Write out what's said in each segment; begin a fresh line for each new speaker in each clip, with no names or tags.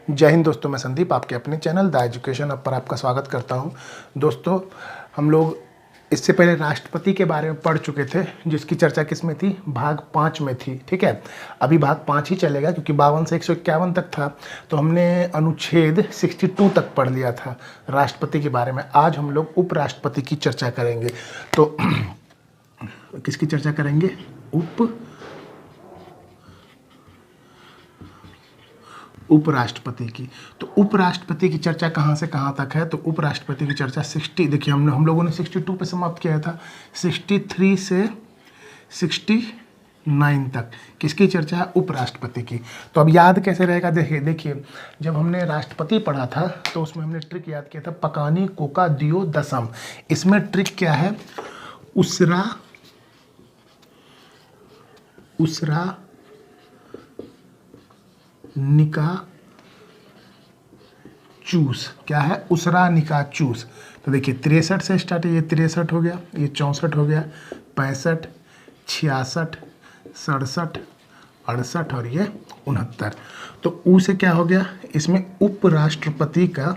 जय हिंद दोस्तों, मैं संदीप आपके अपने चैनल द एजुकेशन अप पर आपका स्वागत करता हूं। दोस्तों, हम लोग इससे पहले राष्ट्रपति के बारे में पढ़ चुके थे, जिसकी चर्चा किस में थी, भाग 5 में थी। ठीक है, अभी भाग 5 ही चलेगा क्योंकि 52 से 151 तक था, तो हमने अनुच्छेद 62 तक पढ़ लिया था राष्ट्रपति के बारे में। आज हम लोग उपराष्ट्रपति की चर्चा करेंगे। तो किसकी चर्चा करेंगे? उपराष्ट्रपति की। तो उपराष्ट्रपति की चर्चा कहाँ से कहाँ तक है? तो उपराष्ट्रपति की चर्चा 60, देखिए हम लोगों ने 62 पे समाप्त किया था। 63 से 69 तक किसकी चर्चा है? उपराष्ट्रपति की। तो अब याद कैसे रहेगा? देखिए जब हमने राष्ट्रपति पढ़ा था तो उसमें हमने ट्रिक याद किया था, पकानी कोका दियो दसम। इसमें ट्रिक क्या है? उसरा निका चूस। क्या है? उसरा निका चूस। तो देखिए 63 से स्टार्ट है, ये 63 हो गया, ये 64 हो गया, 65, 66, 67, 68 और ये 69। तो ऊ से क्या हो गया? इसमें उपराष्ट्रपति का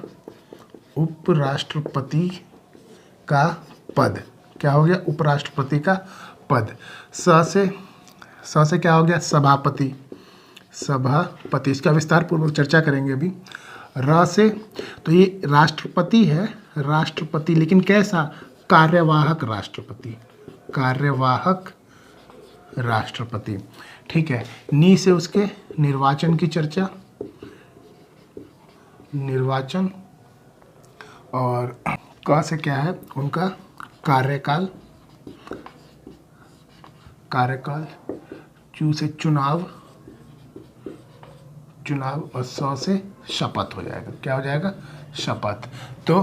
पद क्या हो गया? उपराष्ट्रपति का पद। स से क्या हो गया? सभापति। इसका विस्तार पूर्वक चर्चा करेंगे अभी। र से तो ये राष्ट्रपति है, राष्ट्रपति, लेकिन कैसा? कार्यवाहक राष्ट्रपति। ठीक है। नी से उसके निर्वाचन की चर्चा, निर्वाचन। और क से क्या है? उनका कार्यकाल। चू से चुनाव, और सौ से शपथ हो जाएगा। क्या हो जाएगा? शपथ। तो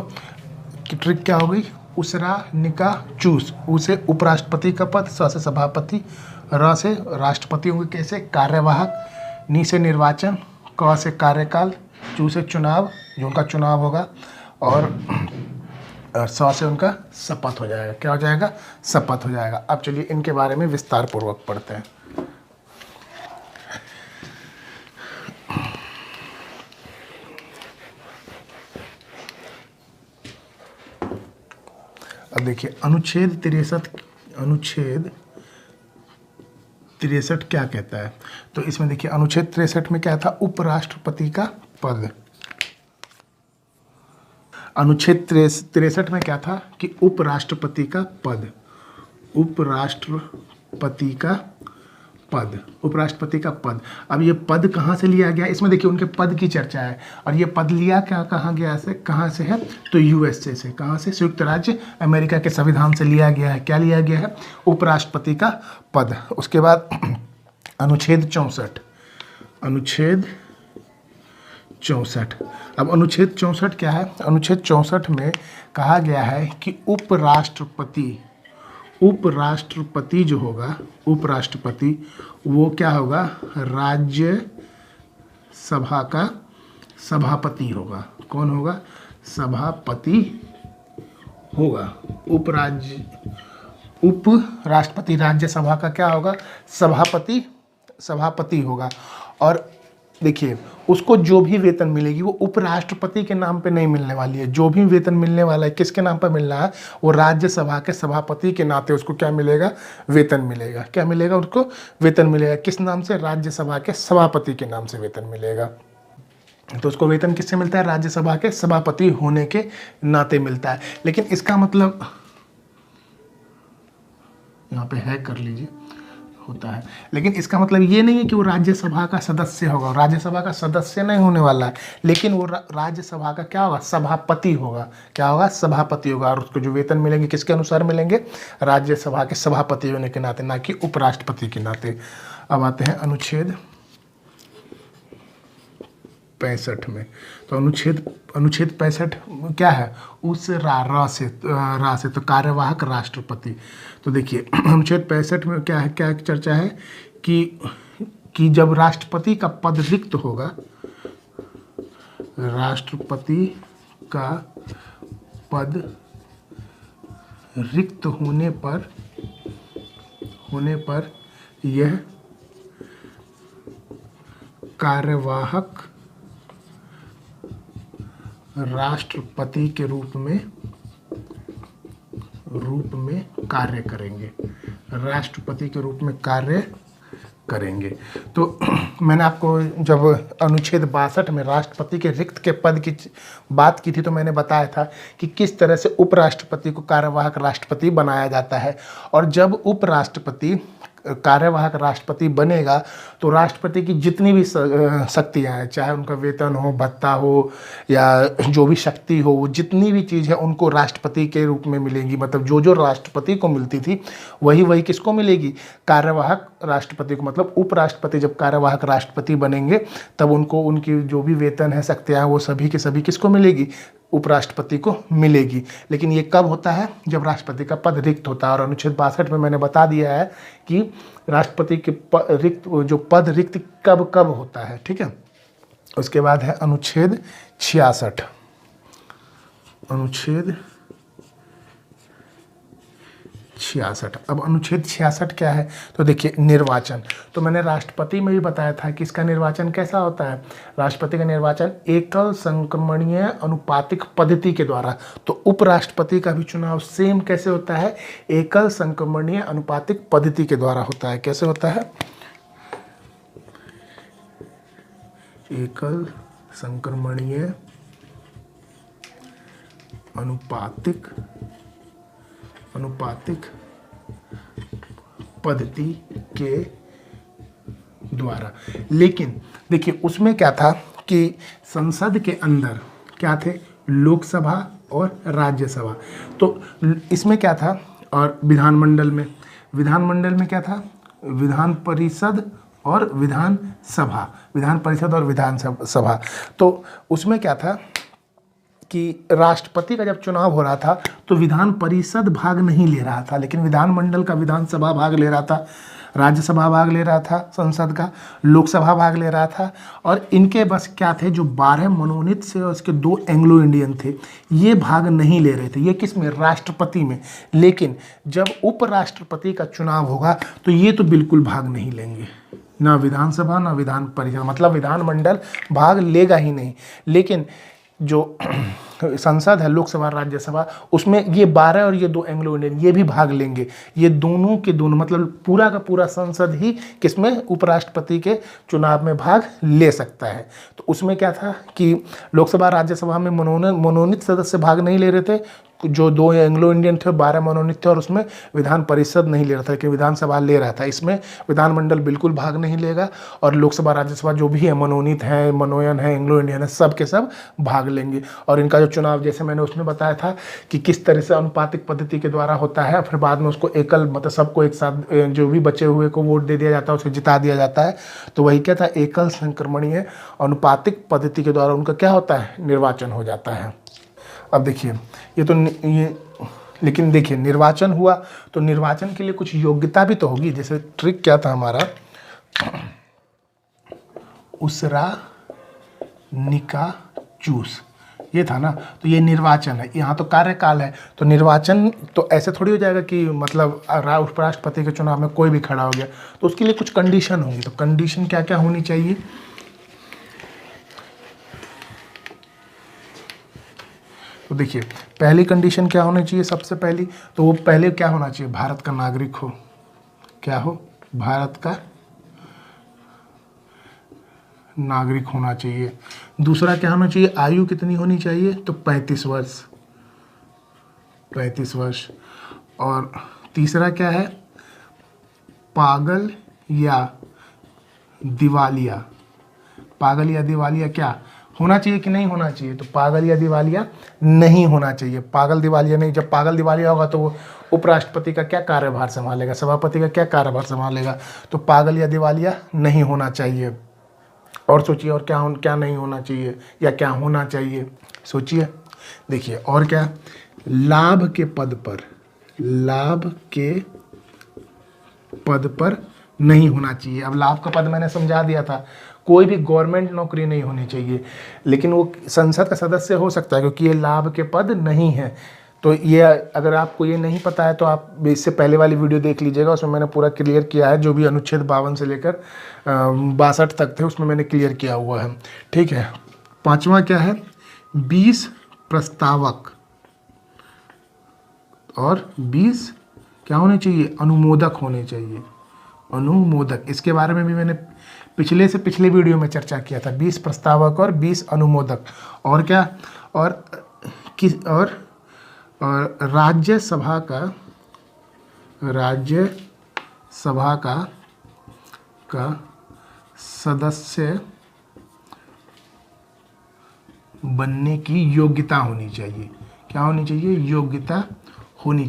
ट्रिक क्या हो गई? उसरा निका चूस। ऊ से उपराष्ट्रपति का पद, स से सभापति, र से राष्ट्रपति होंगे कैसे? कार्यवाहक। नी से निर्वाचन, क से कार्यकाल, चू से चुनाव, जो उनका चुनाव होगा, और स से उनका शपथ हो जाएगा। क्या हो जाएगा? शपथ हो जाएगा। अब चलिए इनके बारे में विस्तार पूर्वक पढ़ते हैं। अब देखिए अनुच्छेद 63 क्या कहता है? तो इसमें देखिए अनुच्छेद 63 में क्या था? उपराष्ट्रपति का पद। अनुच्छेद 63 में क्या था कि उपराष्ट्रपति का पद, उपराष्ट्रपति का पद। अब ये पद कहाँ से लिया गया? इसमें देखिए उनके पद की चर्चा है, और ये पद लिया कहाँ से है? तो यूएसए से। कहाँ से? संयुक्त राज्य अमेरिका के संविधान से लिया गया है। क्या लिया गया है? उपराष्ट्रपति का पद। उसके बाद अनुच्छेद 64। अब अनुच्छेद 64 क्या है? अनुच्छेद 64 में कहा गया है कि उपराष्ट्रपति जो होगा, उपराष्ट्रपति वो क्या होगा? राज्य सभा का सभापति होगा। कौन होगा? सभापति होगा। उपराष्ट्रपति राज्यसभा का क्या होगा? सभापति होगा। और देखिए उसको जो भी वेतन मिलेगी वो उपराष्ट्रपति के नाम पे नहीं मिलने वाली है। जो भी वेतन मिलने वाला है किसके नाम पर मिल रहा है? वो राज्यसभा के सभापति के नाते उसको क्या मिलेगा? वेतन मिलेगा। क्या मिलेगा? उसको वेतन मिलेगा। किस नाम से? राज्यसभा के सभापति के नाम से वेतन मिलेगा। तो उसको वेतन किससे मिलता है? राज्यसभा के सभापति होने के नाते मिलता है। लेकिन इसका मतलब यहाँ पे है, कर लीजिए, होता है, लेकिन इसका मतलब ये नहीं है कि वो राज्यसभा का सदस्य होगा। राज्यसभा का सदस्य नहीं होने वाला है, लेकिन वो राज्यसभा का क्या होगा? सभापति होगा। क्या होगा? सभापति होगा। और उसको जो वेतन मिलेंगे किसके अनुसार मिलेंगे? राज्यसभा के सभापति होने के नाते, ना कि उपराष्ट्रपति के नाते। अब आते हैं अनुच्छेद 65 में। तो अनुच्छेद 65 क्या है? उस रा से तो कार्यवाहक राष्ट्रपति। तो देखिए अनुच्छेद 65 में क्या है? क्या चर्चा है कि जब राष्ट्रपति का पद रिक्त होगा, राष्ट्रपति का पद रिक्त होने पर यह कार्यवाहक राष्ट्रपति के रूप में कार्य करेंगे, राष्ट्रपति के रूप में कार्य करेंगे। तो मैंने आपको जब अनुच्छेद 62 में राष्ट्रपति के रिक्त के पद की बात की थी तो मैंने बताया था कि किस तरह से उपराष्ट्रपति को कार्यवाहक राष्ट्रपति बनाया जाता है। और जब उपराष्ट्रपति कार्यवाहक राष्ट्रपति बनेगा तो राष्ट्रपति की जितनी भी शक्तियाँ हैं, चाहे उनका वेतन हो, भत्ता हो या जो भी शक्ति हो, वो जितनी भी चीज़ है उनको राष्ट्रपति के रूप में मिलेंगी। मतलब जो जो राष्ट्रपति को मिलती थी वही किसको मिलेगी, कार्यवाहक राष्ट्रपति को। मतलब उपराष्ट्रपति जब कार्यवाहक राष्ट्रपति बनेंगे तब उनको उनकी जो भी वेतन है, शक्तियाँ हैं, वो सभी के सभी किसको मिलेगी, उपराष्ट्रपति को मिलेगी। लेकिन ये कब होता है, जब राष्ट्रपति का पद रिक्त होता है। और अनुच्छेद 62 में मैंने बता दिया है कि राष्ट्रपति के पद रिक्त कब कब होता है। ठीक है, उसके बाद है अनुच्छेद 66। अनुच्छेद 66। अब अनुच्छेद 66 क्या है, तो देखिए निर्वाचन। तो मैंने राष्ट्रपति में भी बताया था कि इसका निर्वाचन कैसा होता है। राष्ट्रपति का निर्वाचन एकल संक्रमणीय अनुपातिक पद्धति के द्वारा। तो उपराष्ट्रपति का भी चुनाव सेम कैसे होता है, एकल संक्रमणीय अनुपातिक पद्धति के द्वारा होता है। कैसे होता है, एकल संक्रमणीय अनुपातिक पद्धति के द्वारा। लेकिन देखिए उसमें क्या था कि संसद के अंदर क्या थे, लोकसभा और राज्यसभा। तो इसमें क्या था, और विधानमंडल में क्या था, विधान परिषद और विधानसभा, विधान परिषद और विधानसभा। तो उसमें क्या था कि राष्ट्रपति का जब चुनाव हो रहा था तो विधान परिषद भाग नहीं ले रहा था, लेकिन विधानमंडल का विधानसभा भाग ले रहा था, राज्यसभा भाग ले रहा था, संसद का लोकसभा भाग ले रहा था। और इनके बस क्या थे, जो 12 मनोनीत से और उसके 2 एंग्लो इंडियन थे, ये भाग नहीं ले रहे थे। ये किस में, राष्ट्रपति में। लेकिन जब उपराष्ट्रपति का चुनाव होगा तो ये तो बिल्कुल भाग नहीं लेंगे, ना विधानसभा ना विधान परिषद, मतलब विधानमंडल भाग लेगा ही नहीं। लेकिन जो संसद है, लोकसभा राज्यसभा, उसमें ये 12 और ये 2 एंग्लो इंडियन ये भी भाग लेंगे। ये दोनों के दोनों, मतलब पूरा का पूरा संसद ही किसमें, उपराष्ट्रपति के चुनाव में भाग ले सकता है। तो उसमें क्या था कि लोकसभा राज्यसभा में मनोनीत सदस्य भाग नहीं ले रहे थे, जो 2 एंग्लो इंडियन थे, 12 मनोनीत थे, और उसमें विधान परिषद नहीं ले रहा था, लेकिन विधानसभा ले रहा था। इसमें विधानमंडल बिल्कुल भाग नहीं लेगा, और लोकसभा राज्यसभा जो भी है, मनोनीत है, मनोयन है, एंग्लो इंडियन है, सब के सब भाग लेंगे। और इनका जो चुनाव, जैसे मैंने उसमें बताया था कि किस तरह से अनुपातिक पद्धति के द्वारा होता है, फिर बाद में उसको एकल, मतलब सबको एक साथ जो भी बचे हुए को वोट दे दिया जाता है, उसे जिता दिया जाता है। तो वही क्या था, एकल संक्रमणीय अनुपातिक पद्धति के द्वारा उनका क्या होता है, निर्वाचन हो जाता है। अब देखिए लेकिन देखिए निर्वाचन हुआ तो निर्वाचन के लिए कुछ योग्यता भी तो होगी। जैसे ट्रिक क्या था हमारा, उसरा निका चूस, ये था ना। तो ये निर्वाचन है, यहाँ तो कार्यकाल है। तो निर्वाचन तो ऐसे थोड़ी हो जाएगा कि मतलब उपराष्ट्रपति के चुनाव में कोई भी खड़ा हो गया, तो उसके लिए कुछ कंडीशन होंगी। तो कंडीशन क्या क्या होनी चाहिए, तो देखिए पहली कंडीशन क्या होनी चाहिए, सबसे पहली तो वो पहले क्या होना चाहिए, भारत का नागरिक हो। क्या हो, भारत का नागरिक होना चाहिए। दूसरा क्या होना चाहिए, आयु कितनी होनी चाहिए, तो 35 वर्ष, 35 वर्ष। और तीसरा क्या है, पागल या दिवालिया, पागल या दिवालिया क्या होना चाहिए कि नहीं होना चाहिए, तो पागल या दिवालिया नहीं होना चाहिए। पागल दिवालिया नहीं, जब पागल दिवालिया होगा तो वो उपराष्ट्रपति का क्या कार्यभार संभालेगा, सभापति का क्या कार्यभार संभालेगा। तो पागल या दिवालिया नहीं होना चाहिए। और सोचिए और क्या नहीं होना चाहिए या क्या होना चाहिए, सोचिए। देखिए और क्या, लाभ के पद पर नहीं होना चाहिए। अब लाभ का पद मैंने समझा दिया था, कोई भी गवर्नमेंट नौकरी नहीं होनी चाहिए, लेकिन वो संसद का सदस्य हो सकता है, क्योंकि ये लाभ के पद नहीं है। तो ये अगर आपको ये नहीं पता है तो आप इससे पहले वाली वीडियो देख लीजिएगा, उसमें मैंने पूरा क्लियर किया है। जो भी अनुच्छेद 52 से लेकर 62 तक थे उसमें मैंने क्लियर किया हुआ है। ठीक है। 5वां क्या है, 20 प्रस्तावक और 20 क्या होने चाहिए, अनुमोदक होने चाहिए, अनुमोदक। इसके बारे में भी मैंने पिछले वीडियो में चर्चा किया था, 20 प्रस्तावक और 20 अनुमोदक। और क्या, और राज्यसभा का सदस्य बनने की योग्यता होनी चाहिए। क्या होनी चाहिए, योग्यता होनी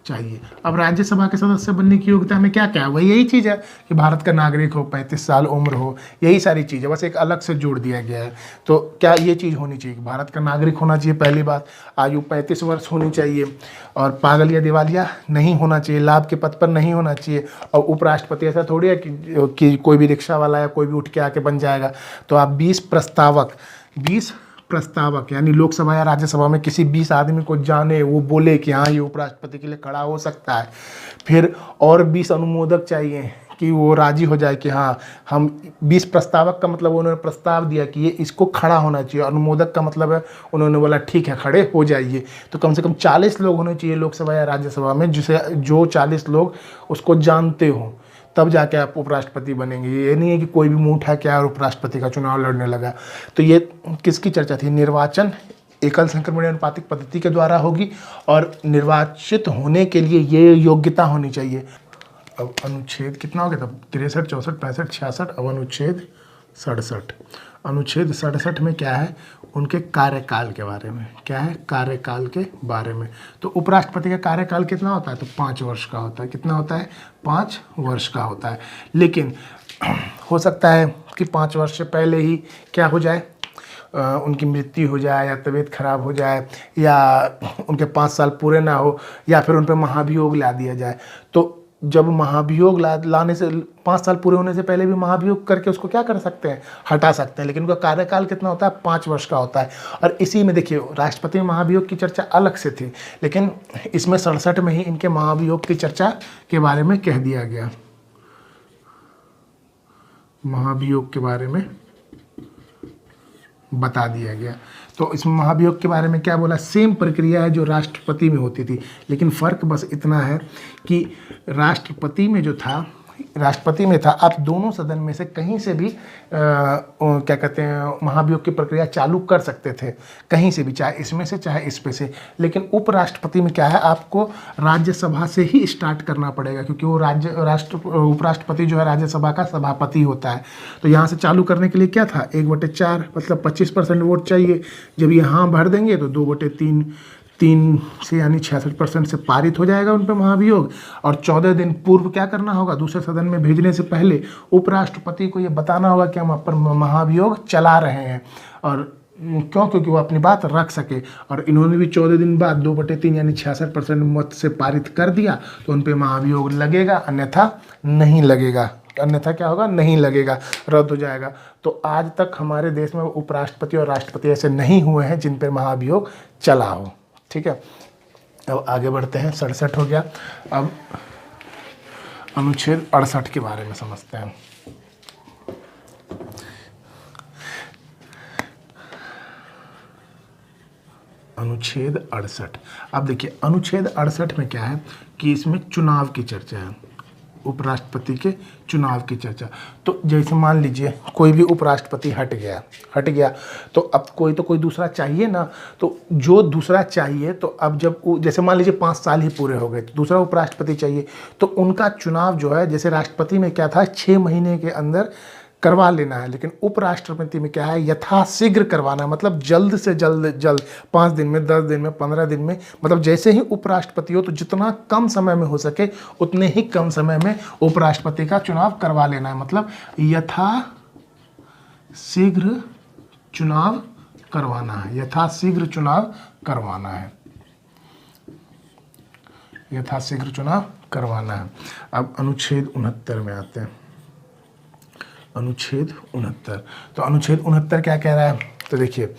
चाहिए। अब राज्यसभा के सदस्य बनने की योग्यता में क्या क्या है, वही यही चीज़ है कि भारत का नागरिक हो, 35 साल उम्र हो, यही सारी चीज़ है, बस एक अलग से जोड़ दिया गया है। तो क्या ये चीज़ होनी चाहिए कि भारत का नागरिक होना चाहिए, पहली बात, आयु 35 वर्ष होनी चाहिए, और पागल या दिवालिया नहीं होना चाहिए, लाभ के पद पर नहीं होना चाहिए। और उपराष्ट्रपति ऐसा थोड़ी है कि कोई भी रिक्शा वाला या कोई भी उठ के आके बन जाएगा। तो आप 20 प्रस्तावक यानी लोकसभा या राज्यसभा में किसी 20 आदमी को जाने, वो बोले कि हाँ ये उपराष्ट्रपति के लिए खड़ा हो सकता है। फिर और 20 अनुमोदक चाहिए कि वो राजी हो जाए कि हाँ हम 20 प्रस्तावक का मतलब उन्होंने प्रस्ताव दिया कि ये इसको खड़ा होना चाहिए, अनुमोदक का मतलब है उन्होंने बोला ठीक है खड़े हो जाइए। तो कम से कम 40 लोग होने चाहिए लोकसभा या राज्यसभा में, जो 40 लोग उसको जानते हों, तब जाके आप उपराष्ट्रपति बनेंगे। ये नहीं है कि कोई भी मुंह उठा के और उपराष्ट्रपति का चुनाव लड़ने लगा। तो ये किसकी चर्चा थी, निर्वाचन एकल संक्रमण अनुपातिक पद्धति के द्वारा होगी, और निर्वाचित होने के लिए ये योग्यता होनी चाहिए। अब अनुच्छेद कितना हो गया था, 63, 64, 65, 66, अब अनुच्छेद 67। अनुच्छेद 67 में क्या है, उनके कार्यकाल के बारे में, क्या है, कार्यकाल के बारे में। तो उपराष्ट्रपति का कार्यकाल कितना होता है, तो 5 वर्ष का होता है। कितना होता है, 5 वर्ष का होता है। लेकिन हो सकता है कि 5 वर्ष से पहले ही क्या हो जाए, उनकी मृत्यु हो जाए, या तबीयत खराब हो जाए, या उनके 5 साल पूरे ना हो, या फिर उन पर महाभियोग ला दिया जाए। तो जब महाभियोग लाने से 5 साल पूरे होने से पहले भी महाभियोग करके उसको क्या कर सकते हैं, हटा सकते हैं। लेकिन उनका कार्यकाल कितना होता है, 5 वर्ष का होता है। और इसी में देखिए राष्ट्रपति में महाभियोग की चर्चा अलग से थी, लेकिन इसमें 67 में ही इनके महाभियोग की चर्चा के बारे में कह दिया गया। महाभियोग के बारे में बता दिया गया। तो इसमें महाभियोग के बारे में क्या बोला, सेम प्रक्रिया है जो राष्ट्रपति में होती थी, लेकिन फ़र्क बस इतना है कि राष्ट्रपति में था आप दोनों सदन में से कहीं से भी क्या कहते हैं, महाभियोग की प्रक्रिया चालू कर सकते थे, कहीं से भी, चाहे इसमें से चाहे इस पे से। लेकिन उपराष्ट्रपति में क्या है, आपको राज्यसभा से ही स्टार्ट करना पड़ेगा, क्योंकि वो उपराष्ट्रपति जो है राज्यसभा का सभापति होता है। तो यहाँ से चालू करने के लिए क्या था, 1/4 मतलब 25% वोट चाहिए। जब यहाँ भर देंगे तो 2/3 से यानी 66% से पारित हो जाएगा उन पर महाभियोग। और 14 दिन पूर्व क्या करना होगा, दूसरे सदन में भेजने से पहले उपराष्ट्रपति को ये बताना होगा कि हम आप पर महाभियोग चला रहे हैं, और क्यों, क्योंकि वो अपनी बात रख सके। और इन्होंने भी 14 दिन बाद 2/3 यानी 66% मत से पारित कर दिया, तो उन पर महाभियोग लगेगा, अन्यथा नहीं लगेगा। अन्यथा क्या होगा, नहीं लगेगा, रद्द हो जाएगा। तो आज तक हमारे देश में उपराष्ट्रपति और राष्ट्रपति ऐसे नहीं हुए हैं जिन पर महाभियोग चला हो। ठीक है, अब आगे बढ़ते हैं। 67 हो गया, अब अनुच्छेद 68 के बारे में समझते हैं। अनुच्छेद 68, अब देखिए अनुच्छेद 68 में क्या है कि इसमें चुनाव की चर्चा है, उपराष्ट्रपति के चुनाव की चर्चा। तो जैसे मान लीजिए कोई भी उपराष्ट्रपति हट गया, तो अब कोई दूसरा चाहिए ना। तो जो दूसरा चाहिए, तो अब जब जैसे मान लीजिए 5 साल ही पूरे हो गए, तो दूसरा उपराष्ट्रपति चाहिए, तो उनका चुनाव जो है, जैसे राष्ट्रपति में क्या था 6 महीने के अंदर करवा लेना है, लेकिन उपराष्ट्रपति में क्या है, यथाशीघ्र करवाना है, मतलब जल्द से जल्द 5 दिन में, 10 दिन में, 15 दिन में, मतलब जैसे ही उपराष्ट्रपति हो तो जितना कम समय में हो सके उतने ही कम समय में उपराष्ट्रपति का चुनाव करवा लेना है। मतलब यथाशीघ्र चुनाव करवाना है, यथाशीघ्र चुनाव करवाना है, यथाशीघ्र चुनाव करवाना है। अब अनुच्छेद 69 में आते हैं। अनुच्छेद 69, तो अनुच्छेद 69 क्या कह रहा है, तो देखिए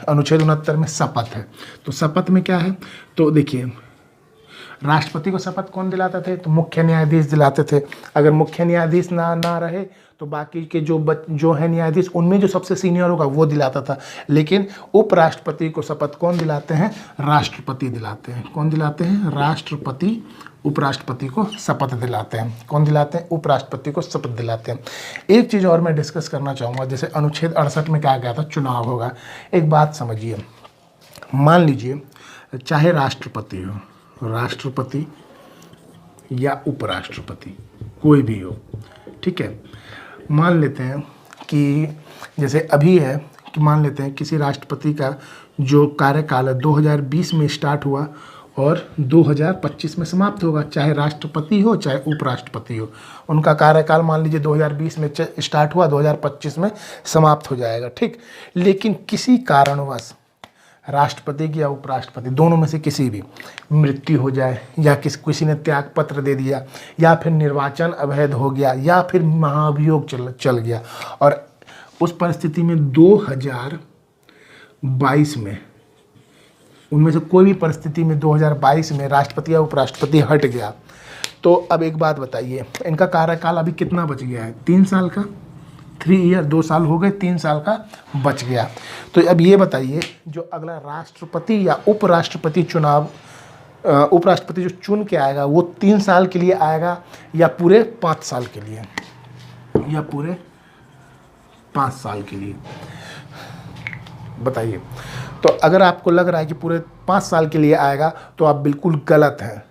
अनुच्छेद 69 में शपथ है। तो शपथ में क्या है, तो देखिए राष्ट्रपति को शपथ कौन दिलाते थे? तो मुख्य न्यायाधीश दिलाते थे। अगर मुख्य न्यायाधीश ना रहे तो बाकी के जो है न्यायाधीश, उनमें जो सबसे सीनियर होगा वो दिलाता था। लेकिन उपराष्ट्रपति को शपथ कौन दिलाते हैं? राष्ट्रपति दिलाते हैं। कौन दिलाते हैं? राष्ट्रपति उपराष्ट्रपति को शपथ दिलाते हैं। कौन दिलाते हैं? उपराष्ट्रपति को शपथ दिलाते हैं। एक चीज़ और मैं डिस्कस करना चाहूँगा, जैसे अनुच्छेद 68 में कहा गया था चुनाव होगा। एक बात समझिए, मान लीजिए चाहे राष्ट्रपति हो, राष्ट्रपति या उपराष्ट्रपति, कोई भी हो, ठीक है। मान लेते हैं कि जैसे अभी है कि मान लेते हैं किसी राष्ट्रपति का जो कार्यकाल है 2020 में स्टार्ट हुआ और 2025 में समाप्त होगा, चाहे राष्ट्रपति हो चाहे उपराष्ट्रपति हो, उनका कार्यकाल मान लीजिए 2020 में स्टार्ट हुआ, 2025 में समाप्त हो जाएगा, ठीक। लेकिन किसी कारणवश राष्ट्रपति की या उपराष्ट्रपति दोनों में से किसी भी मृत्यु हो जाए, या किसी ने त्याग पत्र दे दिया, या फिर निर्वाचन अवैध हो गया, या फिर महाभियोग चल गया, और उस परिस्थिति में 2022 में उनमें से कोई भी परिस्थिति में 2022 में राष्ट्रपति या उपराष्ट्रपति हट गया, तो अब एक बात बताइए, इनका कार्यकाल अभी कितना बच गया है? 3 साल का। 3 ईयर, 2 साल हो गए, 3 साल का बच गया। तो अब ये बताइए, जो अगला राष्ट्रपति या उपराष्ट्रपति चुनाव, उपराष्ट्रपति जो चुन के आएगा वो 3 साल के लिए आएगा या पूरे 5 साल के लिए, या पूरे 5 साल के लिए? बताइए। तो अगर आपको लग रहा है कि पूरे 5 साल के लिए आएगा तो आप बिल्कुल गलत हैं।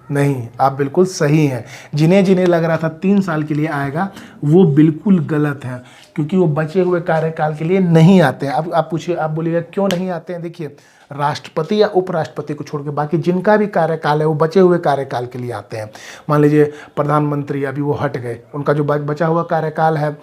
नहीं, आप बिल्कुल सही हैं। जिन्हें जिन्हें लग रहा था 3 साल के लिए आएगा वो बिल्कुल गलत है, क्योंकि वो बचे हुए कार्यकाल के लिए नहीं आते हैं। अब आप पूछिए, आप बोलिएगा क्यों नहीं आते हैं? देखिए, राष्ट्रपति या उपराष्ट्रपति को छोड़ के बाकी जिनका भी कार्यकाल है वो बचे हुए कार्यकाल के लिए आते हैं। मान लीजिए प्रधानमंत्री अभी वो हट गए, उनका जो बचा हुआ कार्यकाल है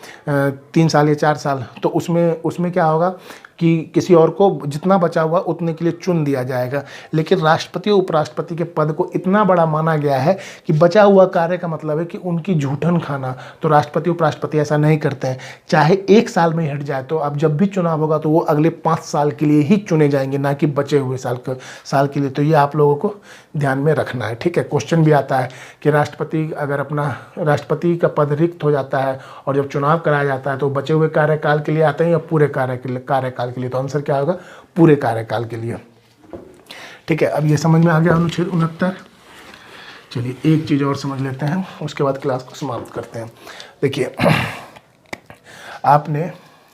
3 साल या 4 साल, तो उसमें क्या होगा कि किसी और को जितना बचा हुआ उतने के लिए चुन दिया जाएगा। लेकिन राष्ट्रपति और उपराष्ट्रपति के पद को इतना बड़ा माना गया है कि बचा हुआ कार्य का मतलब है कि उनकी झूठन खाना। तो राष्ट्रपति उपराष्ट्रपति ऐसा नहीं करते हैं, चाहे 1 साल में हट जाए तो अब जब भी चुनाव होगा तो वो अगले 5 साल के लिए ही चुने जाएंगे, ना कि बचे हुए साल के लिए। तो ये आप लोगों को ध्यान में रखना है, ठीक है। क्वेश्चन भी आता है कि राष्ट्रपति अगर अपना राष्ट्रपति का पद रिक्त हो जाता है और जब चुनाव कराया जाता है तो बचे हुए कार्यकाल के लिए आते हैं या पूरे कार्यकाल के लिए? तो आंसर क्या होगा? पूरे कार्यकाल के लिए, ठीक है। अब ये समझ में आ गया अनुच्छेद 69। चलिए एक चीज़ और समझ लेते हैं, उसके बाद क्लास को समाप्त करते हैं। देखिए, आपने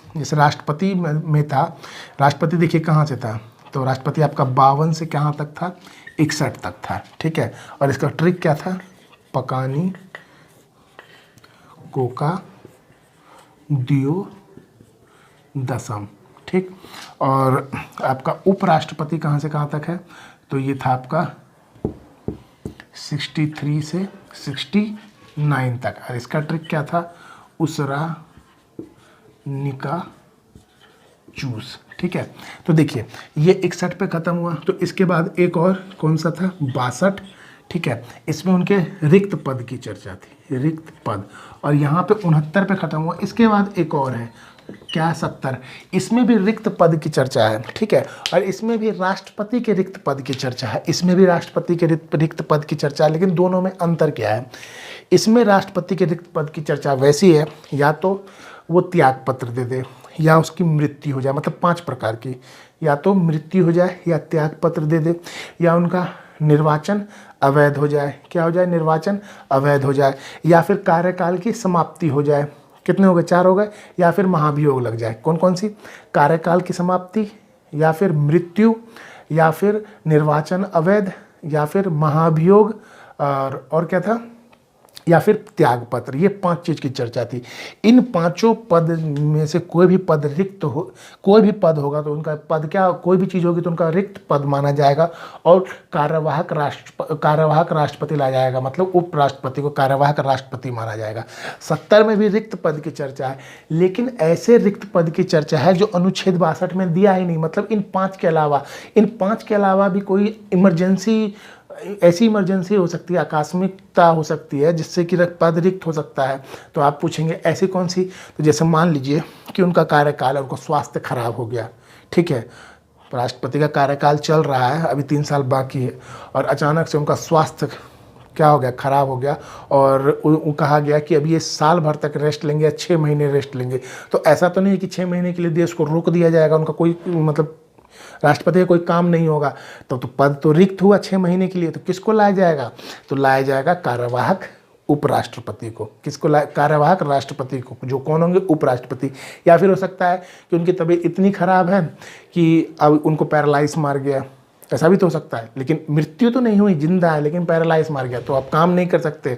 जैसे राष्ट्रपति में था, राष्ट्रपति देखिए कहाँ से था, तो राष्ट्रपति आपका 52 से कहाँ तक था? 61 तक था, ठीक है। और इसका ट्रिक क्या था? पकानी कोका दियो दसम, ठीक। और आपका उपराष्ट्रपति कहाँ से कहाँ तक है? तो ये था आपका 63 से 69 तक। और इसका ट्रिक क्या था? उसरा निका चूस, ठीक है। तो देखिए ये 61 पे ख़त्म हुआ, तो इसके बाद एक और कौन सा था? 62, ठीक है। इसमें उनके रिक्त पद की चर्चा थी, रिक्त पद। और यहाँ पे 69 पे ख़त्म हुआ। इसके बाद एक और है क्या? 70। इसमें भी रिक्त पद की चर्चा है, ठीक है। और इसमें भी राष्ट्रपति के रिक्त पद की चर्चा है, इसमें भी राष्ट्रपति के रिक्त पद की चर्चा है। लेकिन दोनों में अंतर क्या है? इसमें राष्ट्रपति के रिक्त पद की चर्चा वैसी है, या तो वो त्याग पत्र दे दे या उसकी मृत्यु हो जाए, मतलब 5 प्रकार की, या तो मृत्यु हो जाए या त्याग पत्र दे दे, या उनका निर्वाचन अवैध हो जाए। क्या हो जाए? निर्वाचन अवैध हो जाए, या फिर कार्यकाल की समाप्ति हो जाए। कितने हो गए? 4 हो गए। या फिर महाभियोग लग जाए। कौन कौन सी? कार्यकाल की समाप्ति, या फिर मृत्यु, या फिर निर्वाचन अवैध, या फिर महाभियोग, और क्या था? या फिर त्याग पत्र। ये 5 चीज़ की चर्चा थी। इन 5 पद में से कोई भी पद रिक्त हो, कोई भी पद होगा तो उनका पद क्या, कोई भी चीज़ होगी तो उनका रिक्त पद माना जाएगा और कार्यवाहक राष्ट्रपति ला जाएगा, मतलब उपराष्ट्रपति को कार्यवाहक राष्ट्रपति माना जाएगा। 70 में भी रिक्त पद की चर्चा है, लेकिन ऐसे रिक्त पद की चर्चा है जो अनुच्छेद 62 में दिया ही नहीं। मतलब इन 5 के अलावा भी कोई इमरजेंसी, ऐसी इमरजेंसी हो सकती है, आकस्मिकता हो सकती है जिससे कि पद रिक्त हो सकता है। तो आप पूछेंगे ऐसी कौन सी? तो जैसे मान लीजिए कि उनका कार्यकाल है, उनको स्वास्थ्य खराब हो गया, ठीक है, राष्ट्रपति का कार्यकाल चल रहा है, अभी 3 साल बाकी है, और अचानक से उनका स्वास्थ्य क्या हो गया, खराब हो गया, और कहा गया कि अभी ये साल भर तक रेस्ट लेंगे या 6 महीने रेस्ट लेंगे। तो ऐसा तो नहीं है कि 6 महीने के लिए देश को रोक दिया जाएगा, उनका कोई मतलब राष्ट्रपति का कोई काम नहीं होगा, तो पद तो रिक्त हुआ 6 महीने के लिए, तो किसको लाया जाएगा? तो लाया जाएगा कार्यवाहक उपराष्ट्रपति को। किसको लाया? कार्यवाहक राष्ट्रपति को, जो कौन होंगे? उपराष्ट्रपति। या फिर हो सकता है कि उनकी तबीयत इतनी खराब है कि अब उनको पैरालाइज मार गया, ऐसा भी तो हो सकता है, लेकिन मृत्यु तो नहीं हुई, जिंदा है लेकिन पैरालाइज मार गया, तो अब काम नहीं कर सकते,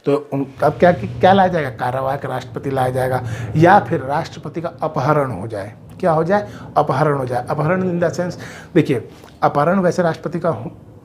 तो अब क्या लाया जाएगा? कार्यवाहक राष्ट्रपति लाया जाएगा। या फिर राष्ट्रपति का अपहरण हो जाए। क्या हो जाए? अपहरण हो जाए। अपहरण इन द सेंस, देखिए अपहरण वैसे राष्ट्रपति का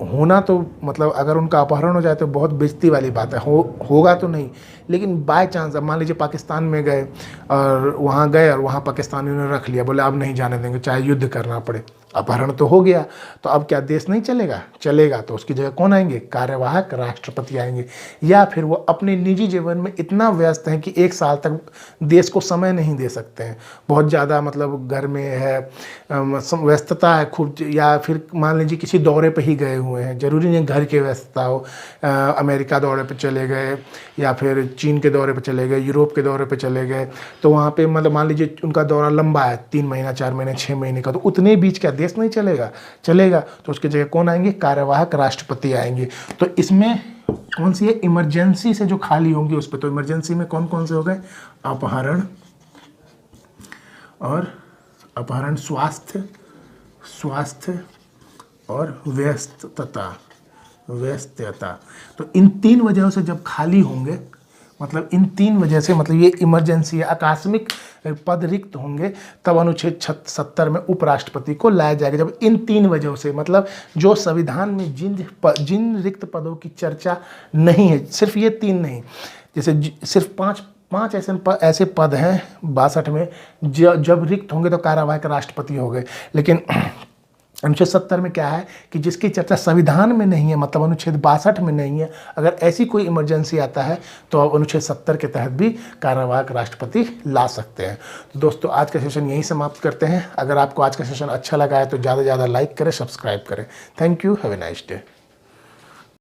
होना तो मतलब अगर उनका अपहरण हो जाए तो बहुत बेइज्जती वाली बात है, होगा तो नहीं, लेकिन बाय चांस अब मान लीजिए पाकिस्तान में गए और वहाँ पाकिस्तानियों ने रख लिया, बोले अब नहीं जाने देंगे चाहे युद्ध करना पड़े, अपहरण तो हो गया, तो अब क्या देश नहीं चलेगा? चलेगा। तो उसकी जगह कौन आएंगे? कार्यवाहक राष्ट्रपति आएंगे। या फिर वो अपने निजी जीवन में इतना व्यस्त हैं कि 1 साल तक देश को समय नहीं दे सकते हैं, बहुत ज़्यादा मतलब घर में है, व्यस्तता है खूब, या फिर मान लीजिए किसी दौरे पे ही गए हुए हैं, ज़रूरी नहीं घर की व्यस्तता हो, अमेरिका दौरे पे चले गए या फिर चीन के दौरे पे चले गए, यूरोप के दौरे पे चले गए, तो वहाँ पे मतलब मान लीजिए उनका दौरा लंबा है, 3 महीना 4 महीने 6 महीने का, तो उतने बीच क्या देश नहीं चलेगा? चलेगा। तो उसकी जगह कौन आएंगे? कार्यवाहक राष्ट्रपति आएंगे। तो इसमें कौन सी है? इमरजेंसी से जो खाली होंगे उस पर, तो इमरजेंसी में कौन कौन से हो गए? अपहरण और अपहरण, स्वास्थ्य और व्यस्तता। तो इन 3 वजहों से जब खाली होंगे, मतलब इन 3 वजह से, मतलब ये इमरजेंसी है, आकस्मिक पद रिक्त होंगे, तब अनुच्छेद 70 में उपराष्ट्रपति को लाया जाएगा। जब इन 3 वजहों से, मतलब जो संविधान में जिन रिक्त पदों की चर्चा नहीं है, सिर्फ ये 3 नहीं, जैसे सिर्फ 5 ऐसे पद हैं 62 में, जब रिक्त होंगे तो कार्यवाहक राष्ट्रपति हो गए। लेकिन अनुच्छेद 70 में क्या है कि जिसकी चर्चा संविधान में नहीं है, मतलब अनुच्छेद 62 में नहीं है, अगर ऐसी कोई इमरजेंसी आता है तो आप अनुच्छेद 70 के तहत भी कार्यवाहक राष्ट्रपति ला सकते हैं। तो दोस्तों आज का सेशन यहीं समाप्त करते हैं। अगर आपको आज का सेशन अच्छा लगा है तो ज़्यादा से ज़्यादा लाइक करें, सब्सक्राइब करें। Thank you, have a nice day.